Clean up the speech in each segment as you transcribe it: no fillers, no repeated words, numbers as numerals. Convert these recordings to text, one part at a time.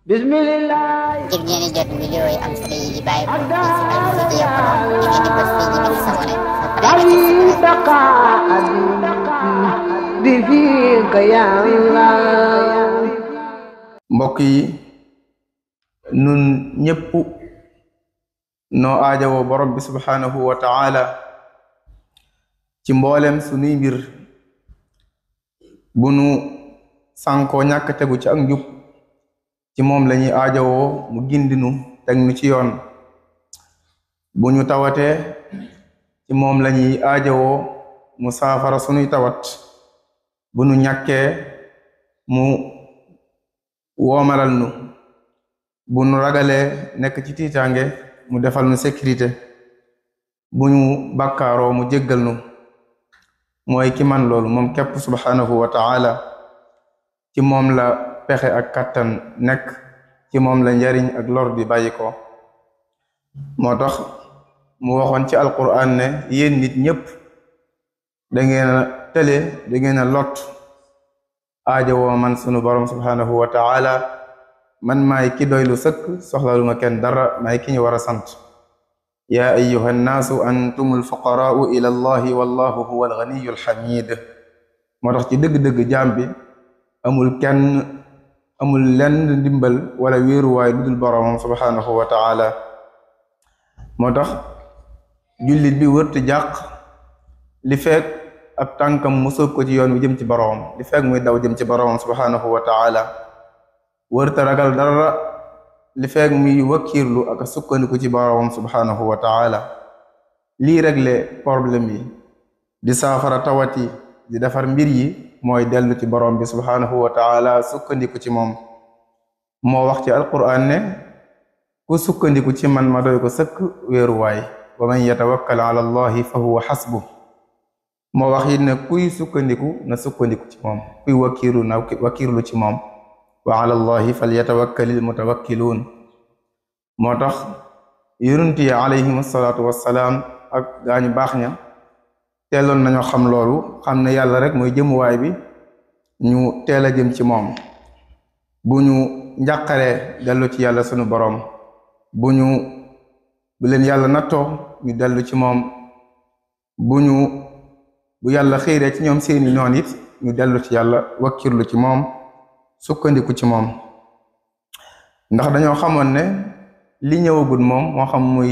Bismillah. ngir ngeen di jot vidéo yi am solo yi di bàyyi ko ci Al-Mouridiyyah Pro da ngeen di bës fii ñu bind s'abonner ba pare mbokk yi nun ñépp noo aajawoo borom bi subhanahu wa ta'ala ci mboolem sunuy mbir bu nu sànkoo ñàkk tegu ci ak njub ci moom lañuy aajawoo mu gindinu teg nu ci yoon bu ñu tawatee ci moom lañuy aajawoo mu saafara sunuy tawat bu nu ñàkkee mu woomalal nu bu nu ragalee nekk ci tiitaange mu defal nu sécurité bu ñu bàkkaaroo mu jéggal nu mooy ki man loolu moom képp subhanahu wa ta'ala ci moom la pexe ak kattan nekk ci moom la njariñ ak lor bi bàyyi ko moo tax mu waxoon ci alquran ne yéen nit ñépp da ngeen a tële da ngeen a lot aajowoo man sunu borom subhanahu wa ta'ala man maay ki doylu sëkk soxlaluma kenn dara maay ki ñu war a sant yaa ayyuha nnaasu antumul fuqaraa'u ila allahi wallahu huwa alganiyyu alhamid moo tax ci dëgg-dëgg jaam bi amul lenn ndimbal wala wéeruwaay lu dul boroomam subhanahu wa ta'ala moo tax jullit bi wërti jàq li fekk ab tànkam mu sóob ko ci yoon wi jëm ci boroom li fekk muy daw jëm ci boroomam subhanahu wa ta'ala wërta ragal dara li fekk muy wakkiirlu ak sukkandiku ci boroomam subhanahu wa ta'ala lii régler problème yi di saafara tawat yi di defar mbir yi mooy dellu ci boroom bi subhanahu wa ta'ala sukkandiku ci moom moo wax ci alquran ne ku sukkandiku ci man ma doy ko sëkk wéeruwaay wa man yatawakkal ala allahi fa huwa xasbu moo wax it ne kuy sukkandiku na sukkandiku ci moom kuy wakiiru na wakiirlu ci moom wa ala allahi falyatawakkalil mutawakkiluun moo tax yonent yi alayhim asalaatu wassalaam ak gaañu baax ña teeloon nañoo xam loolu xam ne yàlla rek mooy jëmuwaay bi ñu teel a jëm ci moom bu ñu njàqaree dellu ci yàlla sunu boroom bu leen yàlla nattoo ñu dellu ci moom bu yàlla xiiree ci ñoom seeni noon it ñu dellu ci yàlla wakkirlu ci moom sukkandiku ci moom ndax dañoo xamoon ne li ñëwagul moom moo xam muy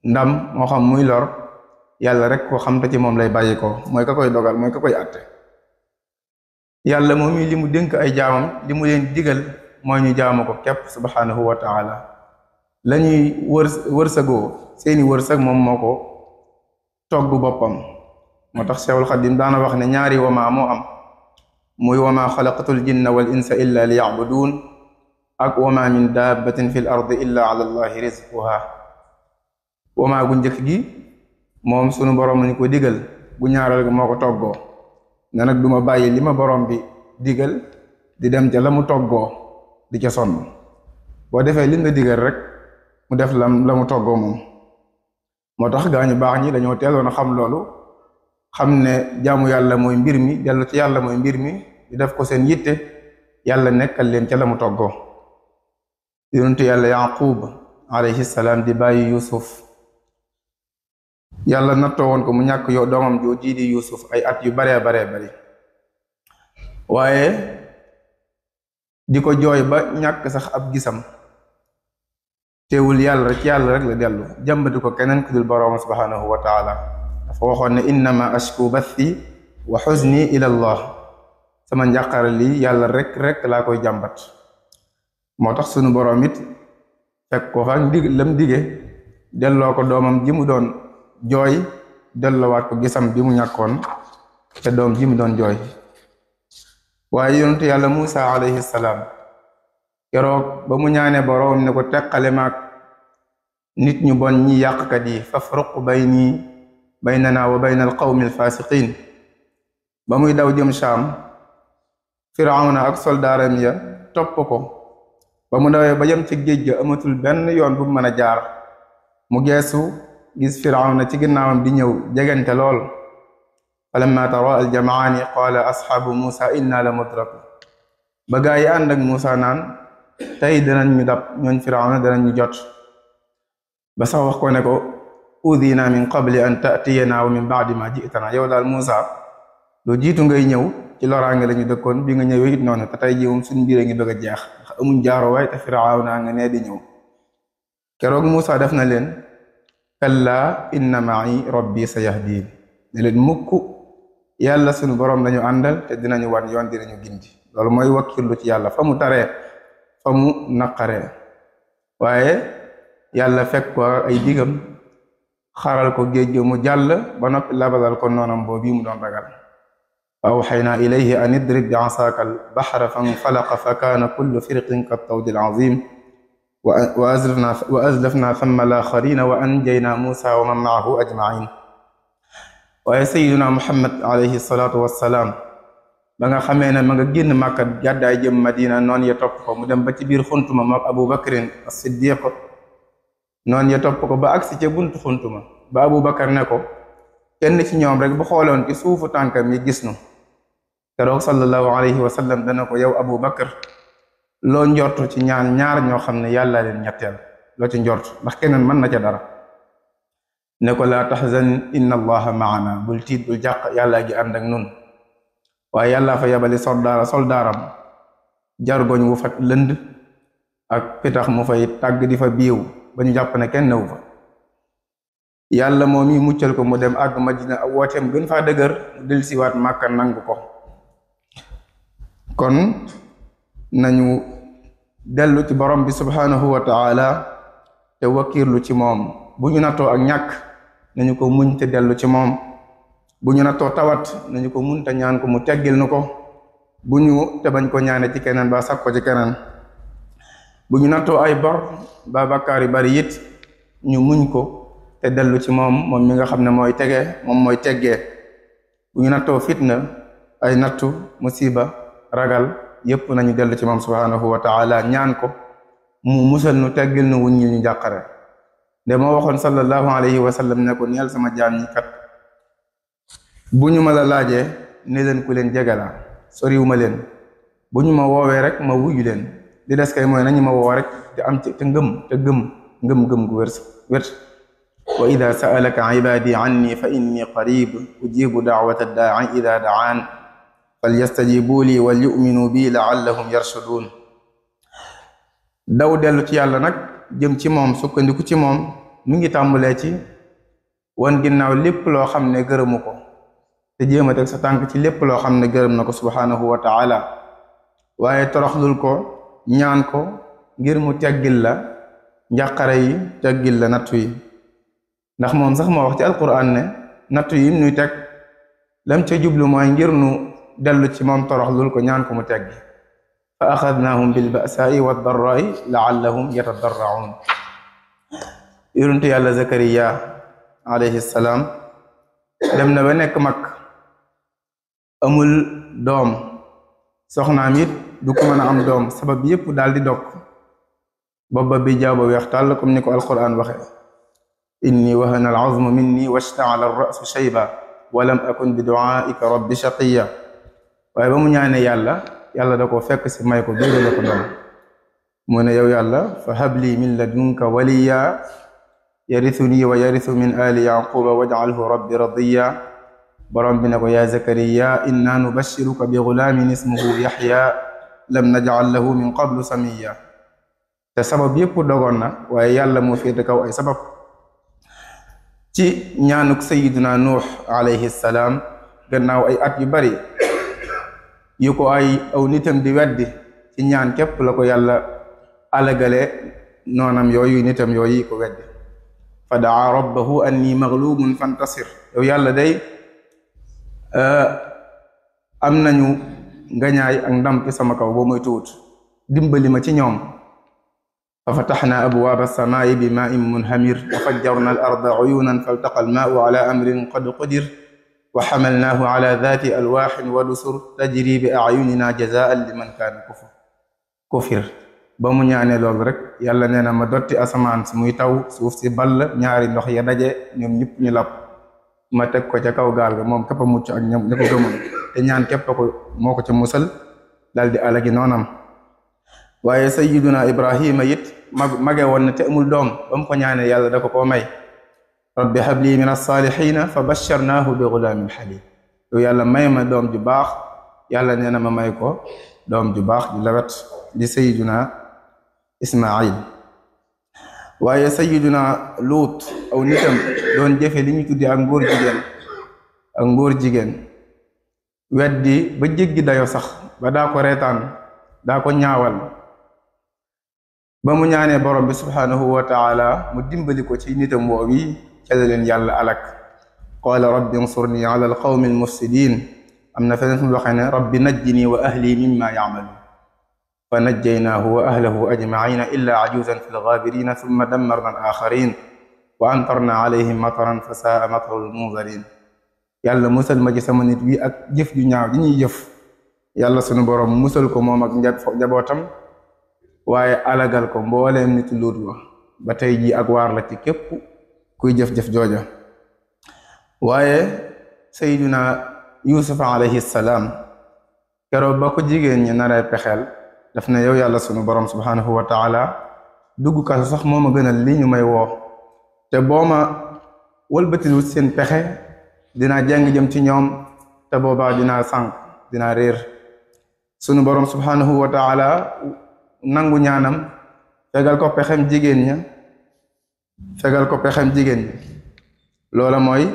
ndam moo xam muy lor yàlla rek ko xam te ci moom lay bàyyi ko mooy ka koy dogal mooy ka koy àtte yàlla moom li mu dénk ay jaamam li mu leen digal mooy ñu jaamu ko képp subhanahu wa ta'ala lañuy wërsëgoo seeni wërsëg moom moo ko togg boppam moo tax Cheikhul Khadim daana wax ne ñaari wamaa moo am muy wamaa xalaqatul jinna wal insa illa li ya'budun ak wamaa min dabbatin fil ardi illa ala allahi rizquha wamaa gu njëkk gi moom sunu borom lañu ko digal bu ñaaral moo ko toggoo ne nag duma bàyyi li ma borom bi digal di dem ca la mu toggoo di ca sonn boo defee li nga digal rek mu def la mu toggoo moom moo tax gaañu baax ñi dañoo teeloon a xam loolu xam ne jaamu yàlla mooy mbir mi dellu ci yàlla mooy mbir mi di def ko seen yitte yàlla nekkal leen ca la mu toggoo yonentu yàlla Yaqub alayhi salaam di bàyyi Yusuf yàlla nattoo woon ko mu ñàkk yow doomam joo jii di Yusuf ay at yu baree bari waaye di ko jooy ba ñàkk sax ab gisam teewul yàlla rek la dellu jàmbati ko keneen ku dul boroom subhanahu wa ta'ala dafa waxoon ne innama ashku bathi wa xuzni ila allah sama njàqare lii yàlla rek laa koy jàmbat moo tax sunu boroom it fekk ko fa lam dige delloo ko doomam ji mu doon jooy delloowaat ko gisam bi mu ñàkkoon te doom ji mu doon jooy waaye yonentu yàlla Muusa alayhi salaam keroog ba mu ñaane boroom ne ko teqale maak nit ñu bon ñi yàqkat yi fafruq baynana wa bayna alqawmi alfasiqin ba muy daw jëm Shaam Firawna ak soldaaram ya topp ko ba mu dawee ba jëm ci géej ga amatul benn yoon bu mën a jaar mu geesu gis Firawna ci ginnaawam di ñëw jegante lool falamma tara aljamaani qaala asxaabu Muusa inna la mudrak ba gaa yi ànd ak Muusa naan tey danañ ñu dab ñooñ Firawna danañ ñu jot ba sax wax ko ne ko udina min qabli an ta'tiyana wa min ba'di ma ji'tana yow daal Muusa lu jiitu ngay ñëw ci loraange la ñu dëkkoon bi nga ñëwee it noonu te tey jii moom suñ mbir a ngi bëgg a jeex ndax amuñ jaaruwaay te Firawna nga nee di ñëw keroog Muusa def na leen kalla inna ma'i rabbi sayahdin ne leen mukk yàlla suñu borom lañu àndal te dinañu wan yoon dinañu gindi loolu mooy wakkirlu ci yàlla fa mu taree fa mu naqaree waaye yàlla fekk ko ay digam xaral ko géej gi mu jàll ba noppi labalal ko noonam boobu mu doon ragal fa awxaynaa ilayhi an idrib bi asaaka al baxra fanfalaqa fa kaana kullu firqin ka tawdi al azim wa azlafna thamma laaxarina wa anjaynaa Muusa wa man maahu ajmain waaye sayiduna Muhammad alayhi salaatu wassalaam ba nga xamee ne ma nga génn Màkka gàddaay jëm Madina noon ya topp ko mu dem ba ci biir xuntuma mook Abu Bakrin as-Siddiq noon ya topp ko ba agsi ca buntu xuntuma ba Abu Bakar ne ko kenn ci ñoom rek bu xooloon ci suufu tànkam yi gis nu keroog sallallahu alayhi wa sallam dana ko yow Abu Bakar loo njortu ci ñaar ñoo xam ne yàlla leen ñetteel loo ci njortu ndax keneen mën na ca dara ne ko laa taxzan inna allaha maana bul tiit bul jàq yàlla gi ànd ak nun waaye yàlla fa yabali soldaaram jargoñ wu fa lënd ak pitax mu fay tàgg di fa biiw ba ñu jàpp ne kenn newu fa yàlla moom yi muccal ko mu dem àgg Madina wooteem gën faa dëgër mu del siwaat Màkka nangu ko kon nañu dellu ci borom bi subhanahu wa taala te wakiirlu ci moom bu ñu nattoo ak ñàkk nañu ko muñ te dellu ci moom bu ñu nattoo tawat nañu ko muñ te ñaan ko mu teggil nu ko bu ñu te bañ ko ñaane ci keneen ba sàkk ko ci keneen bu ñu nattoo ay bor ba bakkaar yu bari it ñu muñ ko te dellu ci moom mi nga xam ne mooy tege moom mooy teggee bu ñu nattoo fitna ay nattu musiba ragal yépp nañu dellu ci moom subhanahu wa taala ñaan ko mu musal nu teggil nu wuñ ñu jàqare de moo waxoon sallallahu alayhi wa sallam ne ko neel sama jaam ñi kat bu ñu ma la laajee ne leen ku leen jegala soriwuma leen bu ñu ma woowee rek ma wuyu leen di des kay mooy nañu ma woo rek te am ci te ngëm gu wér wa ida sa'alaka ibadi anni fa inni qarib ujibu da'wata da'i ida da'an falyastajibu li wal yu'minu bi la'allahum yarshudun daw dellu ci yàlla nag jëm ci moom sukkandiku ci moom mu ngi tàmbalee ci wan ginnaaw lépp loo xam ne gërëmu ko te jéem a teg sa tànk ci lépp loo xam ne gërëm na ko subhanahu wa ta'ala waaye toroxlul ko ñaan ko ngir mu teggil la njàqare yi teggil la nattu yi ndax moom sax moo wax ci alquran ne nattu yi nuy teg lam ca jublu mooy ngir nu dellu ci moom toroxlul ko ñaan ko mu teggi fa axadnaahum bil ba'saa'i wad darraa'i la'allahum yatadarra'uun yonent yàlla Zakariya alayhi salaam dem na ba nekk mag amul doom soxnaam it du ko mën a am doom sabab yépp daal di dog booba bi jaaw ba weex tàll comme ni ko alquran waxe inni wahana al-'azmu minni washta'ala ar-ra'su shayba wa lam akun bi du'aa'ika rabbi shaqiyya waaye ba mu ñaane yàlla da ko fekk si may ko dóorale ko doom mu ne yow yàlla fa habli min ladunka waliya yarithuni wa yarithu min ali yaquba waj'alhu rabbi radiya borom bi ne ko yaa Zakariya inna nubashiruka bi ghulamin ismuhu Yahya lam naj'al lahu min qablu samiyya te sabab yépp dogoon na waaye yàlla moo féete kaw ay sabab ci ñaanuk sayiduna Nuux alayhi salaam gannaaw ay at yu bari yu ko ay aw nitam di weddi ci ñaan képp la ko yàlla alagale noonam yooyu nitam yooyu ko weddi fa daa rabbahu anni maghlubun fantasir yow yàlla day am nañu ngañaay ak ndam ci sama kaw boo moy tuut dimbali ma ci ñoom fa fataxna abwaaba samaa'i bi maa'in munhamir wa fajjarna al arda uyunan faltaqa al maa'u ala amrin qad qudir wa xamalnaahu ala daati alwaaxin wa dusur tajri bi ayunina jazaan liman kaana kufir ba mu ñaane loolu rek yàlla nee na ma dotti asamaan si muy taw suuf si ball ñaari ndox ya daje ñoom ñëpp ñu lab ma teg ko ca kaw gaal ga moom képp a mucc ak ña ko gëmoon te ñaan képp ko moo ko ca musal dal di alagi noonam waaye sayyiduna Ibrahima it mage woon na te amul doom ba mu ko ñaane yàlla da ko koo may rabbi habli min as-salihina fa basharnaahu bi gulaamin halim yow yàlla may ma doom ju baax yàlla nee na ma may ko doom ju baax ju lawet di sayyiduna Ismail waaye sayyiduna Luut aw nitam doon jëfe li ñu tuddi ak ngóor jigéen weddi ba jéggi dayo sax ba daa ko reetaan daa ko ñaawal ba mu ñaanee borom bi subhanahu wa taala mu dimbali ko ci nitam woowi ca la leen yàlla alak qaala rabbi ansurni ala alqawmi almufsidin am na feneen mu waxee ne rabbi najjini wa ahli mimma ya'malun fa najjaynaahu wa ahlahu ajmaina illa ajuzan fi lgabirina thumma dammarna al-axarin wa amtarna alayhim mataran fa saa matarul munzarin yàlla musal ma ci sama nit wi ak jëf ju ñaaw ji ñuy jëf yàlla sunu borom musal ko moom ak njabootam waaye alagal ko mbooleem nit Luut wa ba tey ji ak waar la ci képp kuy jëf-jëf jooja waaye sayyiduna Yuusufa alayhi salaam keroog ba ko jigéen ñi naree pexeel daf ne yow yàlla sunu borom subhanahu wa taala dugg kaso sax moo ma gënal li ñu may woo te boo ma wëlbatilu seen pexe dinaa jàng jëm ci ñoom te boobaa dinaa sànq dinaa réer sunu borom subhanahu wa taala nangu ñaanam fegal ko pexem jigéen ña loola mooy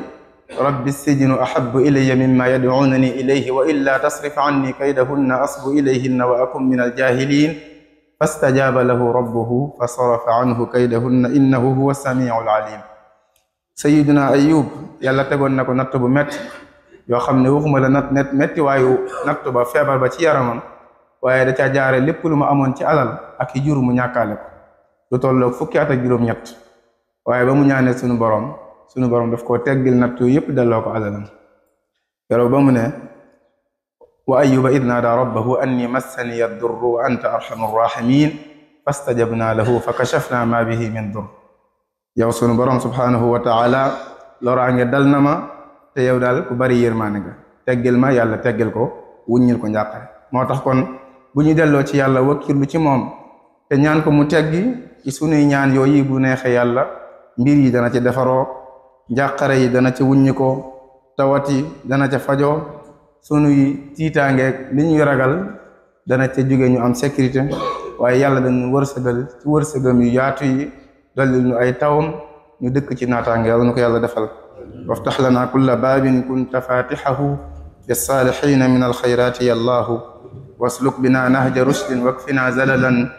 rabbi sijnu ahabbu ilayya mimma yad'unani ilayhi wa illa tasrif anni kaydahunna asbu ilayhinna wa akun min aljahilin fastajaba lahu rabbuhu fa sarafa anhu kaydahunna innahu huwa samiul alim sayyiduna Ayub yàlla tegoon na ko natt bu metti yoo xam ne waxuma la net metti waayu natt ba feebar ba ci yaramam waaye da ca jaare lépp lu ma amoon ci alal ak i jur mu ñàkkaale ko lu tolloog fukki at ak juróom-ñett waaye ba mu ñaanee sunu borom daf koo teggil nattu yépp delloo ko alalam keroog ba mu ne wa ayyuba id naada rabbahu anni massani ad-durru wa anta arhamur rahimin fastajabna lahu fa kashafna ma bihi min dur yow sunu borom subhanahu wa taala loraange dal na ma te yow daal ku bari yërmaane nga teggil ma yàlla teggil ko wuññil ko njàqare moo tax kon bu ñu delloo ci yàlla wakkirlu ci moom te ñaan ko mu teggi ci sunuy ñaan yooyu bu neexee yàlla mbir yi dana ci defaroo njàqare yi dana ci wuññi ko tawat yi dana ca fajoo sunuy tiitaangeeg li ñuy ragal dana ca jóge ñu am sécurité waaye yàlla dañu wërsëgal ci wërsëgam yu yaatu yi dolli ñu ay tawam ñu dëkk ci naataange yàlla nu ko yàlla defal waftax lana kulla baabin kunta fatixahu lissaalixiina min alxayraati yallaahu wasluk bina nahja rushdin wakfina zalalan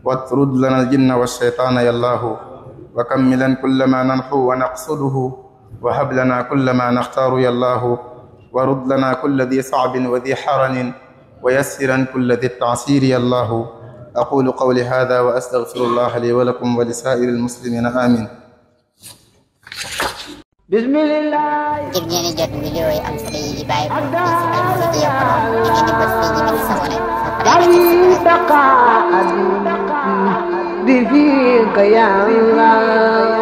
watrud lana aljinna walsheytaana yallaahu wa kammilan kulla ma nanxu wa naqsuduhu wa hab lana kulla ma naxtaaru yallaahu wa rud lana kulla di sacbin wa di xaranin wa yassiran kulla di taasiiri yallaahu aqulu qawli hada wa astaghfirullaha li wa lakum wa li saa'iri almuslimina amin bismillah ngir ngeen di jot vidéo yi am solo yi bàyyi ko ci Alfayda Pro di ngeen di bës fii ñu bind sabone bi fiika ya Allah